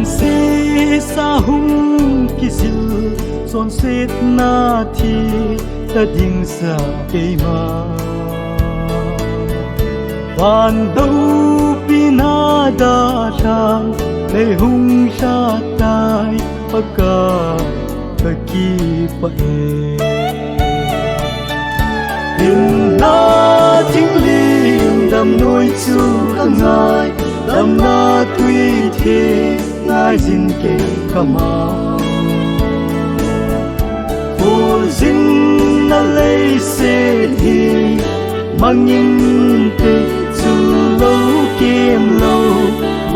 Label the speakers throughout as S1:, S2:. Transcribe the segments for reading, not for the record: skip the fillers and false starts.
S1: se sa hung kisil son set na thi ta ding sa ke ma van do pina da sang le hung sa tai paka ta ki pa in na thing lim dam nuôi chu ka ngai dam na tui the ngai jin ke kama o jin na lei se hi mangin te chu lo kem lo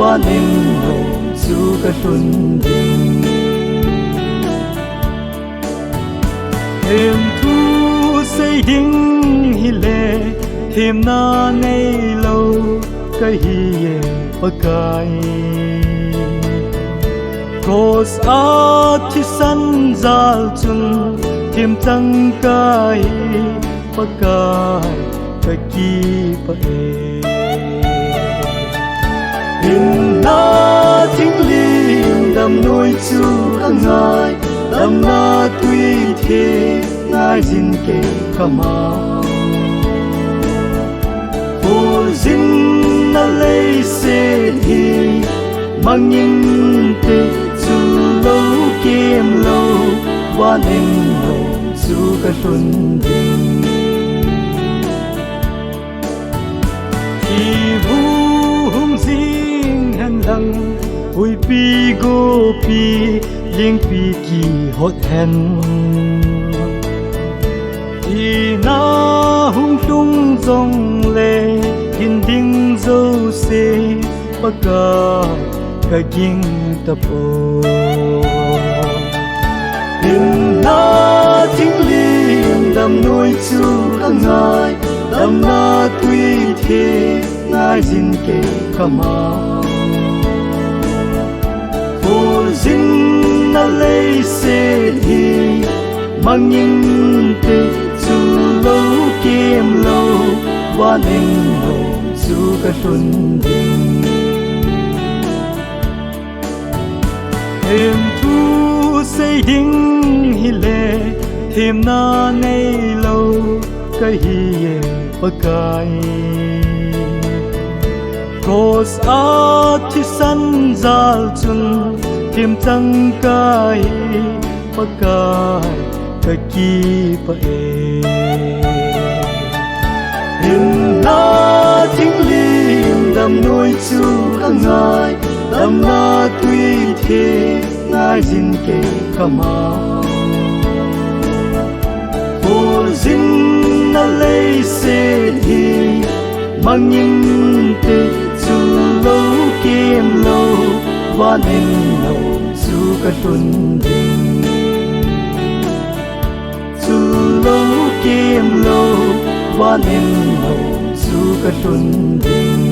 S1: wa nem lo chu ka sun ding em thu say ding hi le thêm na nei lo ka hi ye pakai Cause a thi san zal chun thêm tăng kai pakai ka ki pa in na thing lim dam nuôi chu ka ngai dam na tui the ngai jin ke kama o jin na lei se hi mangin te chu lo kem lo wa nem lo chu ka sun ding hi bu hum jing han dang ui pi go pi ling pi ki hot hen i na hung tung zong le hin ding zo se paka ka ging ta po in na thing lim dam nuôi chu ka ngai dam na tui the ngai jin ke kama o jin na lei se hi mangin te chu lo kem lo wa nem lo chu ka sun ding em thu say ding hi le thêm na nei lo ka hi ye pakai Cause a thi san zal chun thêm tăng kai pakai ka ki pa in na thing lim dam nuôi chu ka ngai dam na tui the ngai jin ke kama o jin na lei se hi mangin te chu lo kem lo wa nem lo chu ka sun ding chu lo kem lo wa nem lo chu ka sun ding